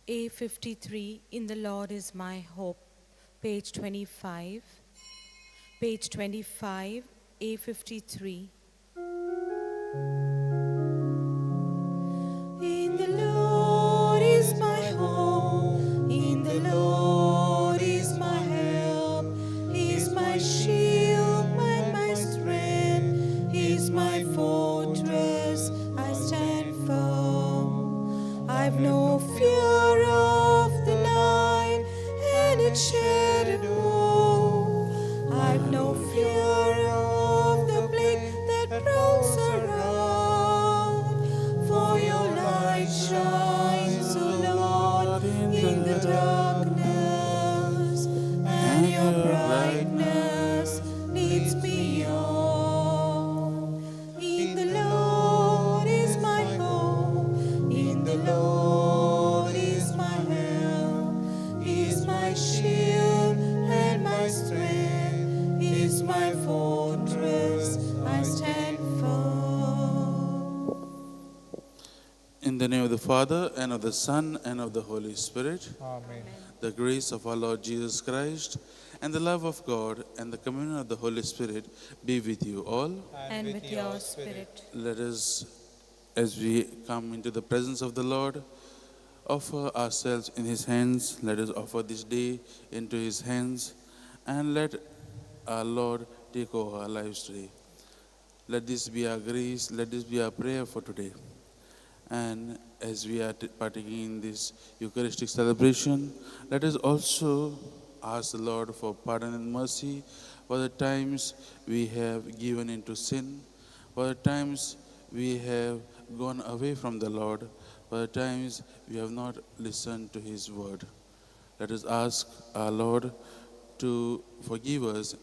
A53, In the Lord is my hope, page 25. Page 25, A53. In the Lord is my hope, in the Lord is my help. He is my shield and my strength, He is my fortress, I stand firm. I've no fear of the night and its shadow. I've no fear of the plague that prowls around. For your light shines, O Lord, in the darkness, and your brightness leads me on. In the Lord is my hope, in the Lord is my help. He is my shield and my strength, He is my fortress, I stand firm. In the name of the Father, and of the Son, and of the Holy Spirit, Amen. the grace of our Lord Jesus Christ, and the love of God, and the communion of the Holy Spirit be with you all. And with your spirit. Let us, as we come into the presence of the Lord, offer ourselves in His hands. Let us offer this day into His hands, and let our Lord take over our lives today. Let this be our grace, let this be our prayer for today. And as we are partaking in this Eucharistic celebration, let us also ask the Lord for pardon and mercy for the times we have given into sin, for the times we have gone away from the Lord, for the times we have not listened to His word. Let us ask our Lord to forgive us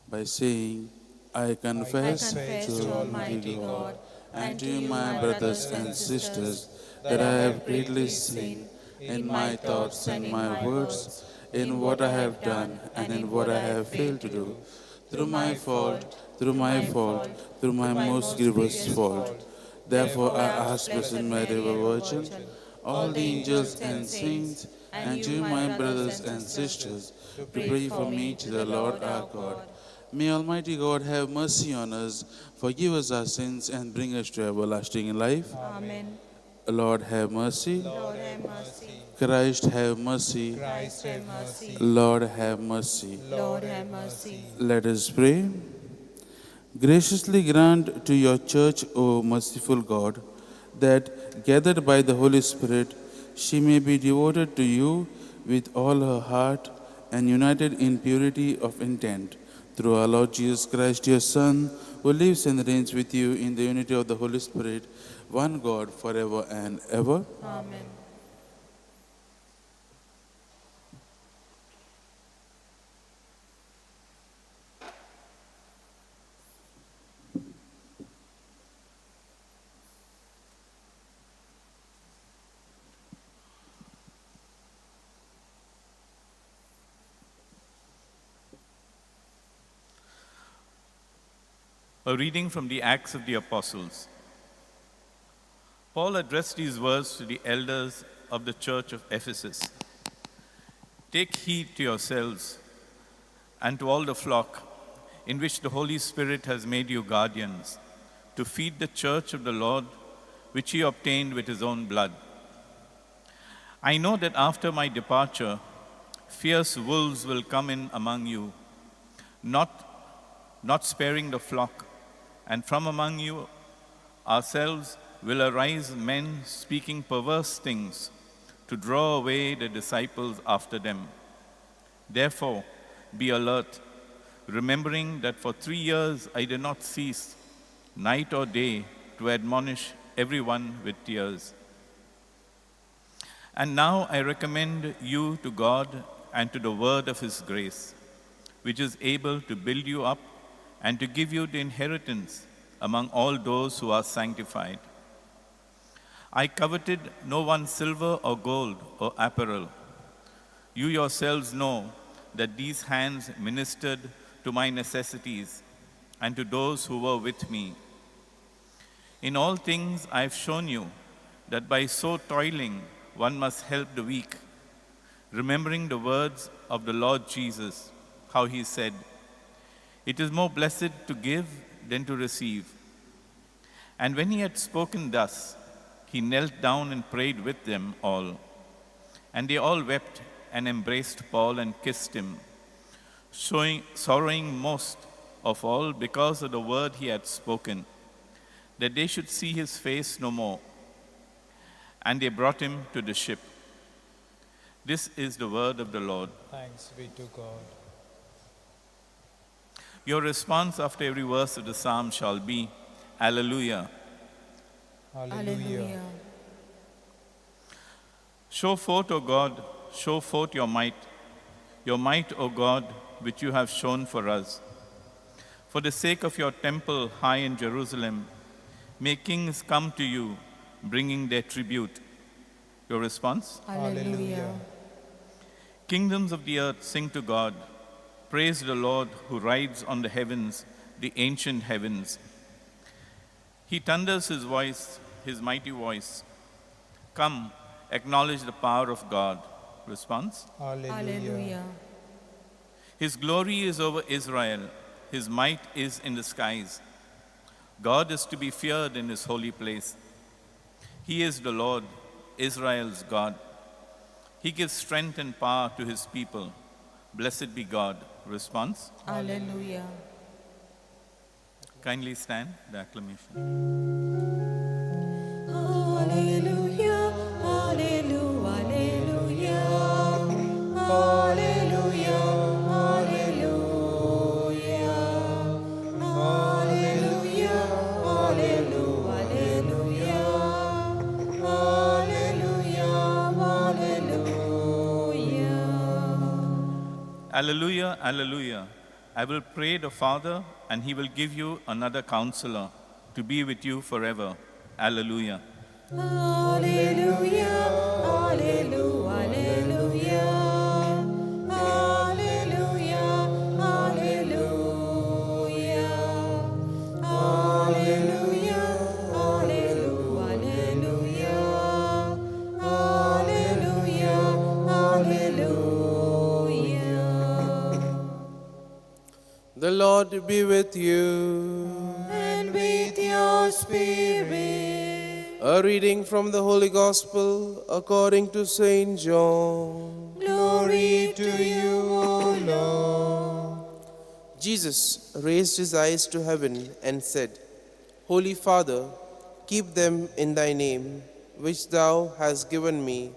by saying, I confess, to Almighty God and to you, my brothers and sisters, that I have greatly sinned in my thoughts and my words, in what I have done and in what I have failed to do, through my fault, through my most grievous fault. Therefore I ask Blessed Mary, ever Virgin, all the angels and saints, and you, my brothers and sisters, to pray for me to the Lord our God. May Almighty God have mercy on us, forgive us our sins, and bring us to everlasting life. Amen. Lord, have mercy. Lord have mercy. Christ, have mercy. Christ have mercy. Lord, have mercy. Lord have mercy. Let us pray. Graciously grant to your church, O merciful God, that, gathered by the Holy Spirit, she may be devoted to you with all her heart and united in purity of intent. Through our Lord Jesus Christ, your Son, who lives and reigns with you in the unity of the Holy Spirit, one God, forever and ever. Amen. A reading from the Acts of the Apostles. Paul addressed these words to the elders of the church of Ephesus. Take heed to yourselves and to all the flock in which the Holy Spirit has made you guardians, to feed the church of the Lord, which he obtained with his own blood. I know that after my departure, fierce wolves will come in among you, not sparing the flock. And from among you ourselves will arise men speaking perverse things to draw away the disciples after them. Therefore, be alert, remembering that for 3 years I did not cease, night or day, to admonish everyone with tears. And now I recommend you to God and to the word of his grace, which is able to build you up and to give you the inheritance among all those who are sanctified. I coveted no one's silver or gold or apparel. You yourselves know that these hands ministered to my necessities and to those who were with me. In all things I have shown you that by so toiling, one must help the weak, remembering the words of the Lord Jesus, how he said, "It is more blessed to give than to receive." And when he had spoken thus, he knelt down and prayed with them all. And they all wept and embraced Paul and kissed him, sorrowing most of all because of the word he had spoken, that they should see his face no more. And they brought him to the ship. This is the word of the Lord. Thanks be to God. Your response after every verse of the psalm shall be, Alleluia. Hallelujah. Show forth, O God, show forth your might, O God, which you have shown for us. For the sake of your temple high in Jerusalem, may kings come to you, bringing their tribute. Your response? Hallelujah. Kingdoms of the earth sing to God. Praise the Lord who rides on the heavens, the ancient heavens. He thunders his voice, his mighty voice. Come, acknowledge the power of God. Response? Hallelujah. His glory is over Israel. His might is in the skies. God is to be feared in his holy place. He is the Lord, Israel's God. He gives strength and power to his people. Blessed be God. Response? Hallelujah. Kindly stand, the acclamation. Hallelujah, hallelujah, hallelujah, hallelujah, hallelujah, hallelujah, hallelujah, hallelujah. Alleluia, alleluia. I will pray the Father, and he will give you another counselor to be with you forever. Alleluia. Hallelujah, hallelujah, hallelujah, hallelujah, hallelujah, hallelujah, hallelujah, hallelujah, hallelujah. The Lord be with you. And with your spirit. A reading from the Holy Gospel according to Saint John. Glory to you, O Lord. Jesus raised his eyes to heaven and said, Holy Father, keep them in thy name, which thou hast given me,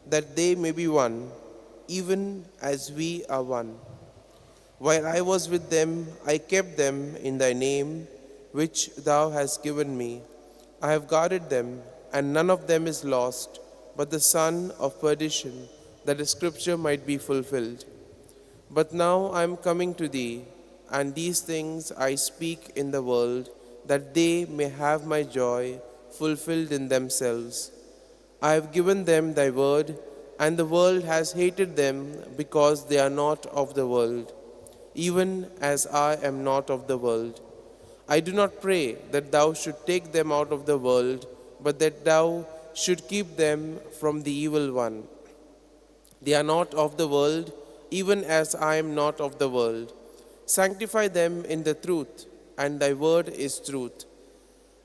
that they may be one, even as we are one. While I was with them, I kept them in thy name, which thou hast given me. I have guarded them, and none of them is lost, but the son of perdition, that the scripture might be fulfilled. But now I am coming to thee, and these things I speak in the world, that they may have my joy fulfilled in themselves. I have given them thy word, and the world has hated them, because they are not of the world, even as I am not of the world. I do not pray that thou should take them out of the world, but that thou should keep them from the evil one. They are not of the world, even as I am not of the world. Sanctify them in the truth, and thy word is truth.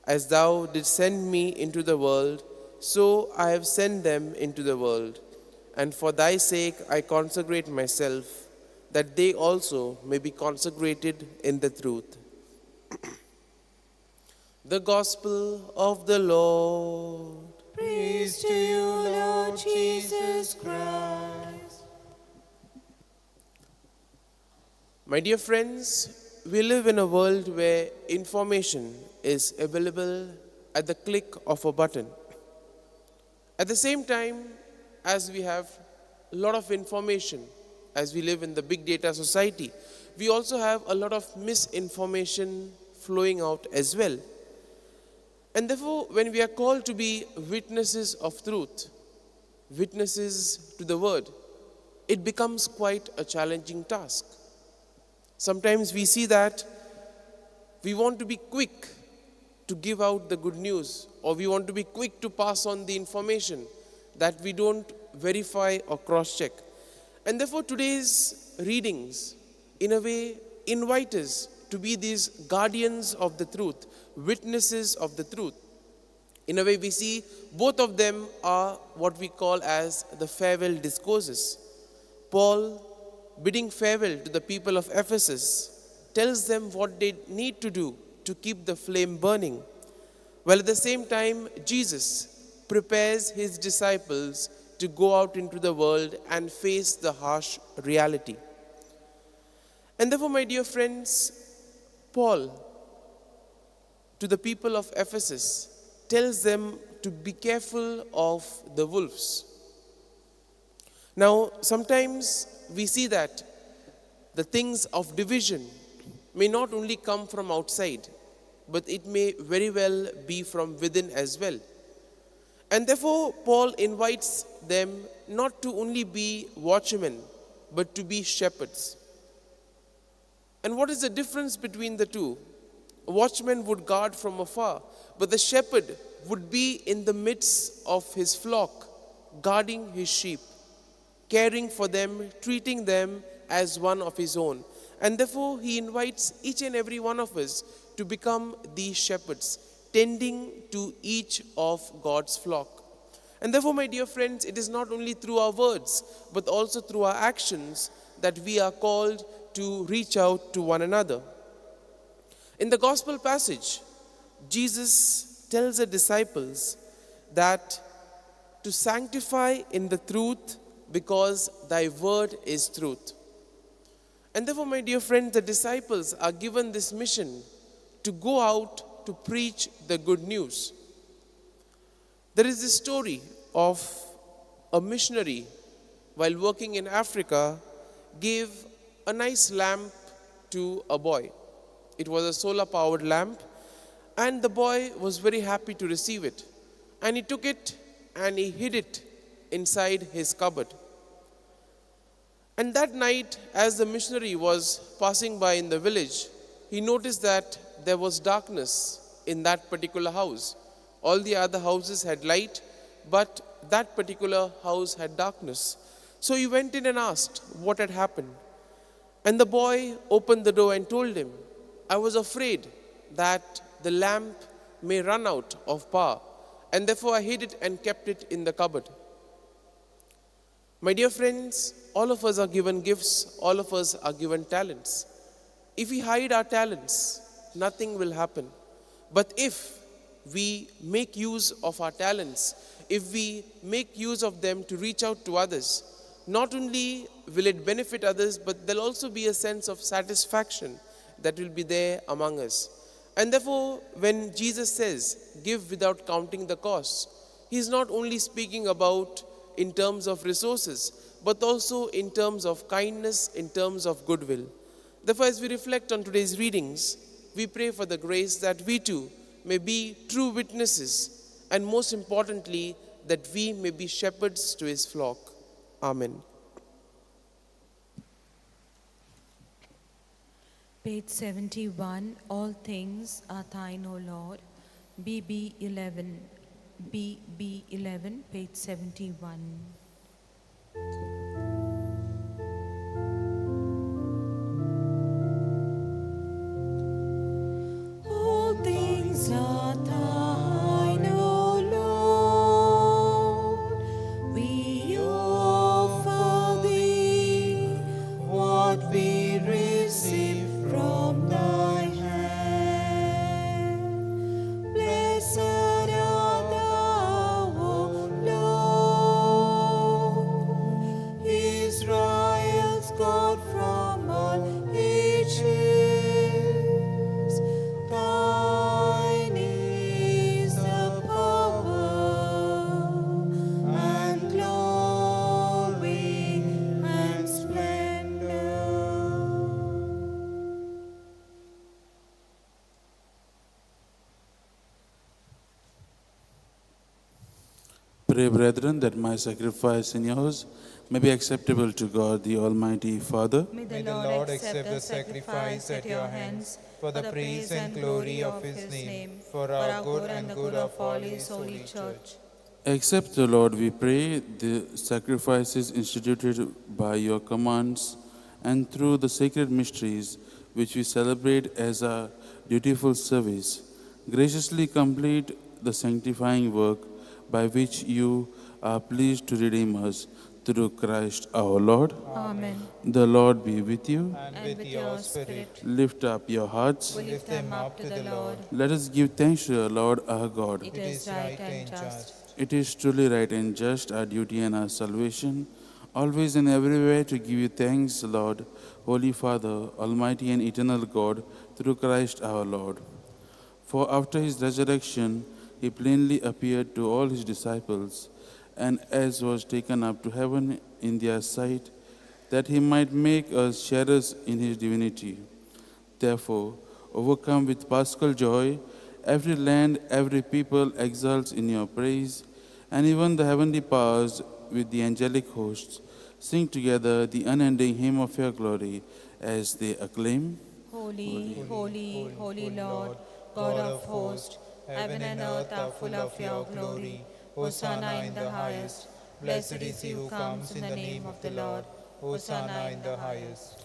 As thou didst send me into the world, so I have sent them into the world. And for thy sake I consecrate myself, that they also may be consecrated in the truth. The Gospel of the Lord. Praise to you, Lord Jesus Christ. My dear friends, we live in a world where information is available at the click of a button. At the same time, as we have a lot of information, as we live in the big data society, we also have a lot of misinformation flowing out as well. And therefore, when we are called to be witnesses of truth, witnesses to the word, it becomes quite a challenging task. Sometimes we see that we want to be quick to give out the good news, or we want to be quick to pass on the information. that we don't verify or cross-check. And therefore today's readings, in a way, invite us to be these guardians of the truth, witnesses of the truth. In a way, we see both of them are what we call as the farewell discourses. Paul, bidding farewell to the people of Ephesus, tells them what they need to do to keep the flame burning, while at the same time, Jesus prepares his disciples to go out into the world and face the harsh reality. And therefore, my dear friends, Paul, to the people of Ephesus, tells them to be careful of the wolves. Now, sometimes we see that the things of division may not only come from outside, but it may very well be from within as well. And therefore, Paul invites them not to only be watchmen, but to be shepherds. And what is the difference between the two? A watchman would guard from afar, but the shepherd would be in the midst of his flock, guarding his sheep, caring for them, treating them as one of his own. And therefore, he invites each and every one of us to become these shepherds, tending to each of God's flock. And therefore, my dear friends, it is not only through our words, but also through our actions that we are called to reach out to one another. In the gospel passage, Jesus tells the disciples that to sanctify in the truth because thy word is truth. And therefore, my dear friends, the disciples are given this mission to go out to preach the good news. There is this story of a missionary while working in Africa gave a nice lamp to a boy. It was a solar-powered lamp, and the boy was very happy to receive it. And he took it and he hid it inside his cupboard. And that night, as the missionary was passing by in the village, he noticed that there was darkness in that particular house. All the other houses had light, but that particular house had darkness. So he went in and asked what had happened. And the boy opened the door and told him, I was afraid that the lamp may run out of power, and therefore I hid it and kept it in the cupboard. My dear friends, all of us are given gifts, all of us are given talents. If we hide our talents, nothing will happen. But if we make use of our talents, if we make use of them to reach out to others, not only will it benefit others, but there'll also be a sense of satisfaction that will be there among us. And therefore, when Jesus says, give without counting the cost, he's not only speaking about in terms of resources, but also in terms of kindness, in terms of goodwill. Therefore, as we reflect on today's readings, we pray for the grace that we too may be true witnesses, and most importantly, that we may be shepherds to his flock. Amen. Page 71, all things are thine, O Lord. BB 11, BB 11, page 71. All things are thine, O Lord. We offer thee what we receive from thy hand. Blessed art thou, O Lord, Israel's God from all ages. Thine is the power and glory and splendor. Pray, brethren, that my sacrifice and yours may be acceptable to God, the Almighty Father. May May the Lord accept the sacrifice at your hands for the praise and glory of his name, for our good and good of all his holy church. Accept, O Lord, we pray, the sacrifices instituted by your commands, and through the sacred mysteries which we celebrate as our dutiful service, graciously complete the sanctifying work by which you are pleased to redeem us through Christ our Lord. Amen. The Lord be with you. And And with your spirit, Lift up your hearts. we lift them up to the Lord. Let us give thanks to the Lord our God. It is right and just. It is truly right and just, our duty and our salvation, always and everywhere to give you thanks, Lord, Holy Father, Almighty and eternal God, through Christ our Lord. For after his resurrection, he plainly appeared to all his disciples, and as was taken up to heaven in their sight, that he might make us sharers in his divinity. Therefore, overcome with paschal joy, every land, every people exults in your praise, and even the heavenly powers with the angelic hosts sing together the unending hymn of your glory as they acclaim. Holy, holy, holy Lord, God of hosts, heaven and earth are full of your glory. Hosanna in the highest. Blessed is he who comes in the name of the Lord. Hosanna in the highest.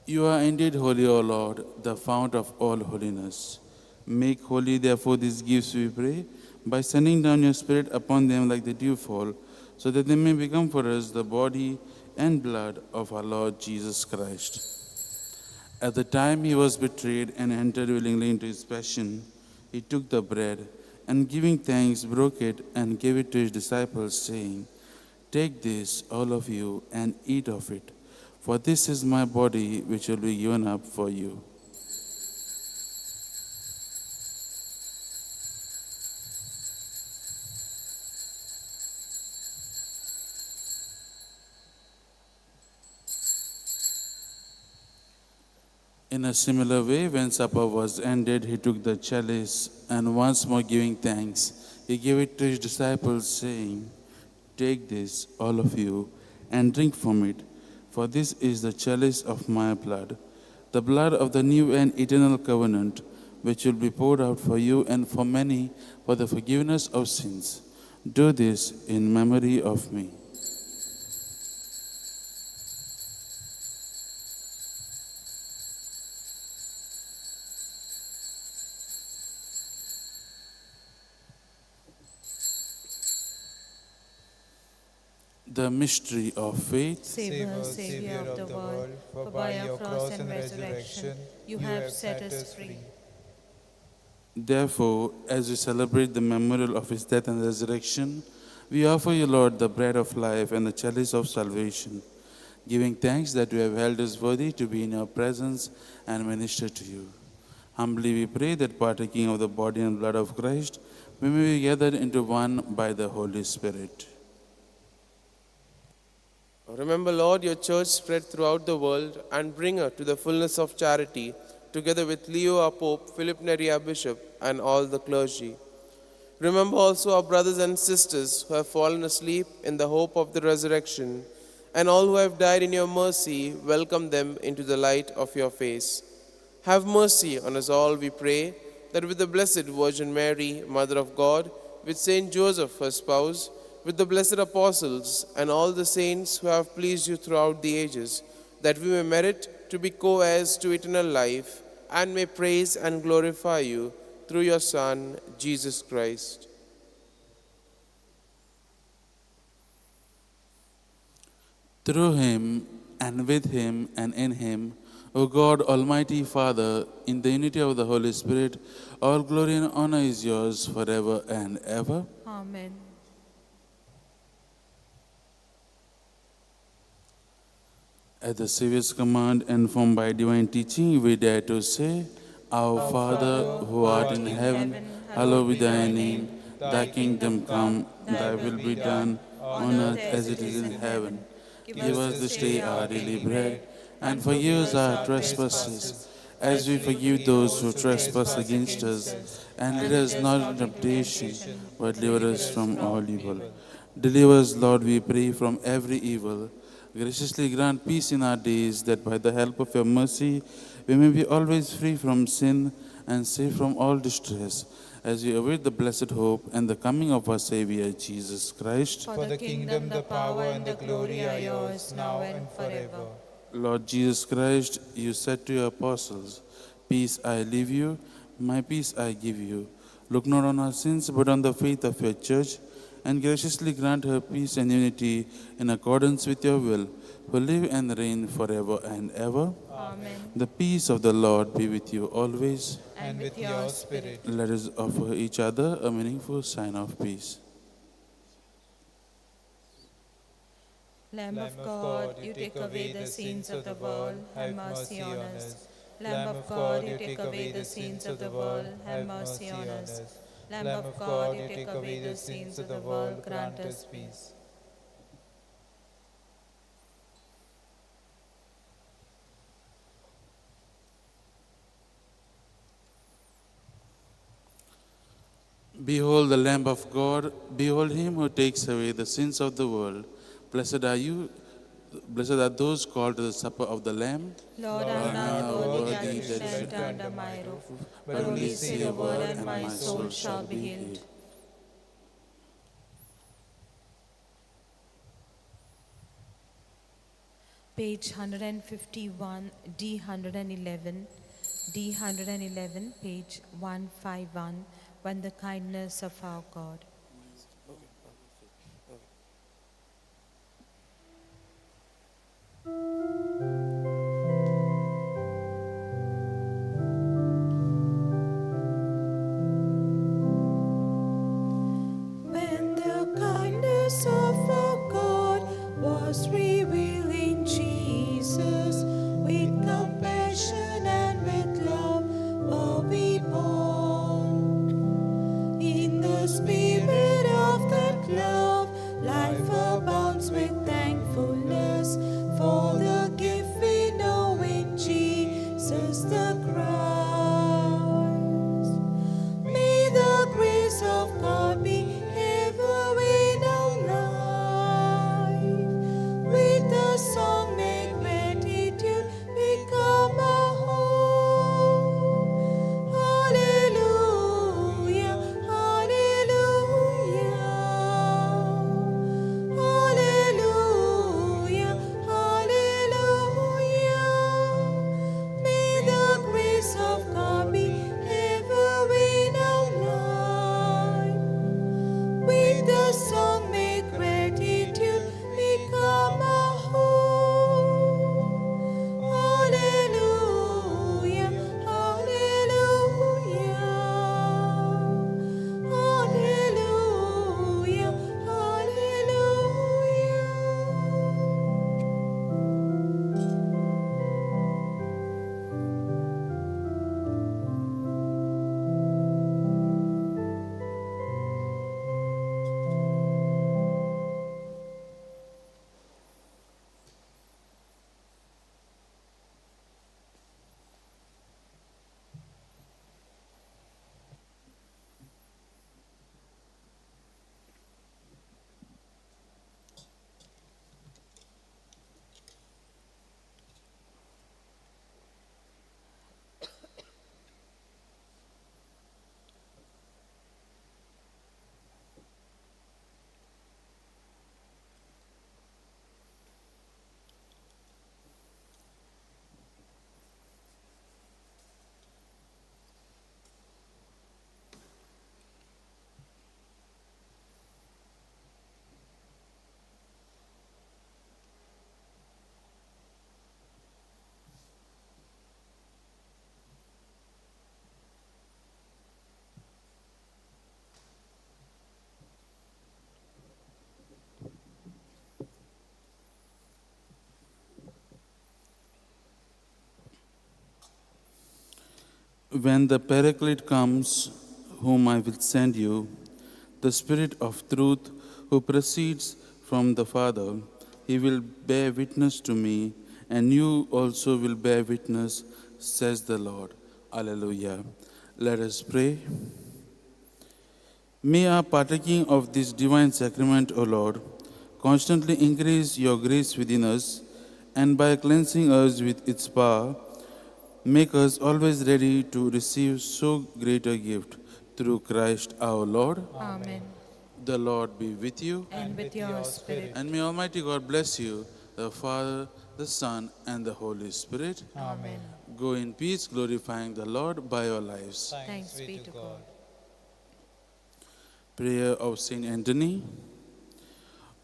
You are indeed holy, O Lord, the fount of all holiness. Make holy, therefore, these gifts, we pray, by sending down your Spirit upon them like the dewfall, so that they may become for us the body and blood of our Lord Jesus Christ. At the time he was betrayed and entered willingly into his passion, he took the bread, and giving thanks, broke it and gave it to his disciples, saying, "Take this, all of you, and eat of it, for this is my body which will be given up for you." In a similar way, when supper was ended, he took the chalice, and once more giving thanks, he gave it to his disciples, saying, "Take this, all of you, and drink from it, for this is the chalice of my blood, the blood of the new and eternal covenant, which will be poured out for you and for many for the forgiveness of sins. Do this in memory of me." The mystery of faith. Save us, Savior of the world, for by your cross and resurrection you have set us free. Therefore, as we celebrate the memorial of his death and resurrection, we offer you, Lord, the bread of life and the chalice of salvation, giving thanks that you have held us worthy to be in your presence and minister to you. Humbly we pray that, partaking of the body and blood of Christ, we may be gathered into one by the Holy Spirit. Remember, Lord, your church spread throughout the world and bring her to the fullness of charity, together with Leo our Pope, Philip Neri our Bishop, and all the clergy. Remember also our brothers and sisters who have fallen asleep in the hope of the resurrection, and all who have died in your mercy, welcome them into the light of your face. Have mercy on us all, we pray, that with the Blessed Virgin Mary, Mother of God, with Saint Joseph, her spouse, with the blessed apostles and all the saints who have pleased you throughout the ages, that we may merit to be co-heirs to eternal life and may praise and glorify you through your Son, Jesus Christ. Through him, and with him, and in him, O God, Almighty Father, in the unity of the Holy Spirit, all glory and honor is yours forever and ever. Amen. At the Savior's command, informed by divine teaching, we dare to say, Our Father, who art in heaven, hallowed be thy name. Thy kingdom come, thy will be done, on earth as it is in heaven. Give us this day our daily bread, and forgive us our trespasses, as we forgive those who trespass against us. And lead us not into temptation, but deliver us from all evil. Deliver us, Lord, we pray, from every evil. Graciously grant peace in our days, that by the help of your mercy we may be always free from sin and safe from all distress, as we await the blessed hope and the coming of our Savior, Jesus Christ. For the kingdom, the power, and the glory are yours, now and forever. Lord Jesus Christ, you said to your apostles, "Peace I leave you, my peace I give you. Look not on our sins, but on the faith of your church, and graciously grant her peace and unity in accordance with your will, who live and reign forever and ever." Amen. The peace of the Lord be with you always. And with your spirit. Let us offer each other a meaningful sign of peace. Lamb of God, you take away the sins of the world, have mercy on us. Lamb of God, you take away the sins of the world, have mercy on us. Lamb of God, you take away the sins of the world, grant us peace. Behold the Lamb of God, behold him who takes away the sins of the world. Blessed are those called to the supper of the Lamb. Lord, I am not worthy that you should enter under my roof, but only say a word and my soul shall be healed. Page 151, D111, D111, page 151, When the Kindness of Our God. When the kindness of our God was revealed in Jesus, with compassion and with love were we born. In the spirit of that love, life abounds with thankfulness for the gift we know in Jesus the Christ. May the grace of God be ever in our life. With the song may gratitude become our hope. Hallelujah, hallelujah. Hallelujah, hallelujah. May the grace of God be ever in our life. With the song may gratitude become our hope. Hallelujah, hallelujah. Hallelujah, When the Paraclete comes, whom I will send you, the Spirit of truth who proceeds from the Father, he will bear witness to me, and you also will bear witness, says the Lord. Alleluia. Let us pray. May our partaking of this divine sacrament, O Lord, constantly increase your grace within us, and by cleansing us with its power, make us always ready to receive so great a gift. through Christ our Lord. Amen. The Lord be with you. And with your spirit. And may Almighty God bless you, the Father, the Son, and the Holy Spirit. Amen. Go in peace, glorifying the Lord by your lives. Thanks be to God. Prayer of Saint Anthony.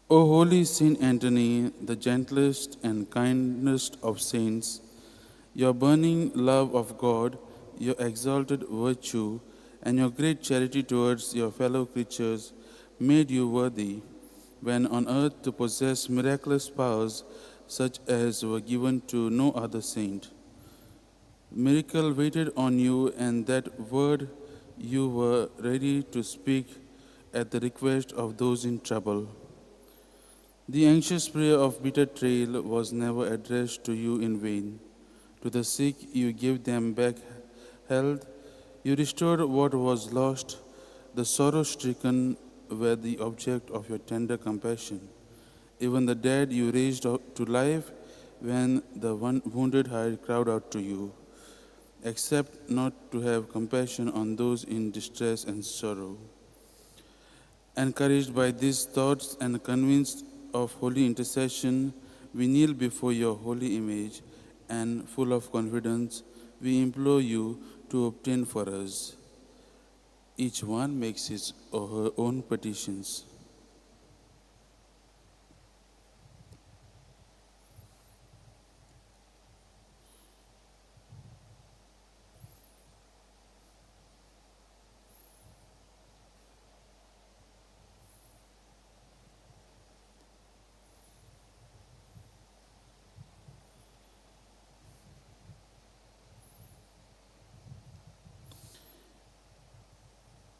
O holy Saint Anthony, the gentlest and kindest of saints, your burning love of God, your exalted virtue, and your great charity towards your fellow creatures made you worthy, when on earth, to possess miraculous powers such as were given to no other saint. Miracle waited on you, and that word you were ready to speak at the request of those in trouble. The anxious prayer of bitter trial was never addressed to you in vain. To the sick you gave them back health, you restored what was lost, the sorrow-stricken were the object of your tender compassion. Even the dead you raised to life when the wounded had cried out to you. Accept not to have compassion on those in distress and sorrow. Encouraged by these thoughts and convinced of holy intercession, we kneel before your holy image, and full of confidence, we implore you to obtain for us. Each one makes his or her own petitions.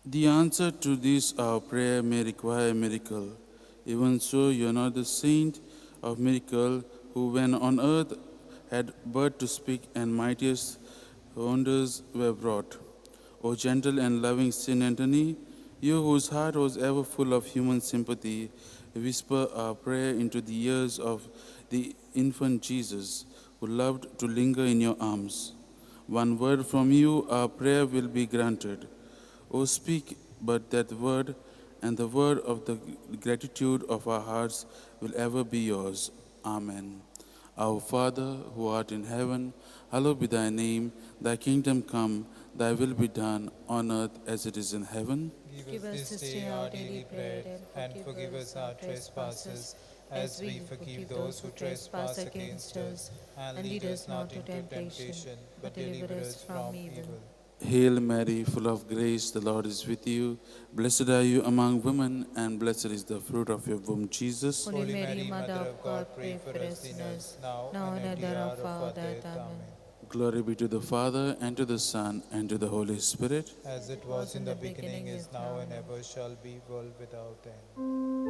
The answer to this our prayer may require a miracle. Even so, you are not the saint of miracle who, when on earth, had but to speak and mightiest wonders were brought. O gentle and loving Saint Anthony, you whose heart was ever full of human sympathy, whisper our prayer into the ears of the infant Jesus, who loved to linger in your arms. One word from you, our prayer will be granted. O speak but that word, and the word of the gratitude of our hearts will ever be yours. Amen. Our Father, who art in heaven, hallowed be thy name. Thy kingdom come, thy will be done, on earth as it is in heaven. Give us this day our daily bread, and forgive us our trespasses, as we forgive those who trespass against us. And lead us not into temptation, but deliver us from evil. Hail Mary, full of grace, the Lord is with you. Blessed are you among women, and blessed is the fruit of your womb, Jesus. Holy Mary, Mother of God, pray for us sinners, now and at the hour of our death. Amen. Glory be to the Father, and to the Son, and to the Holy Spirit. As it was in the beginning, is now, and ever shall be, world without end.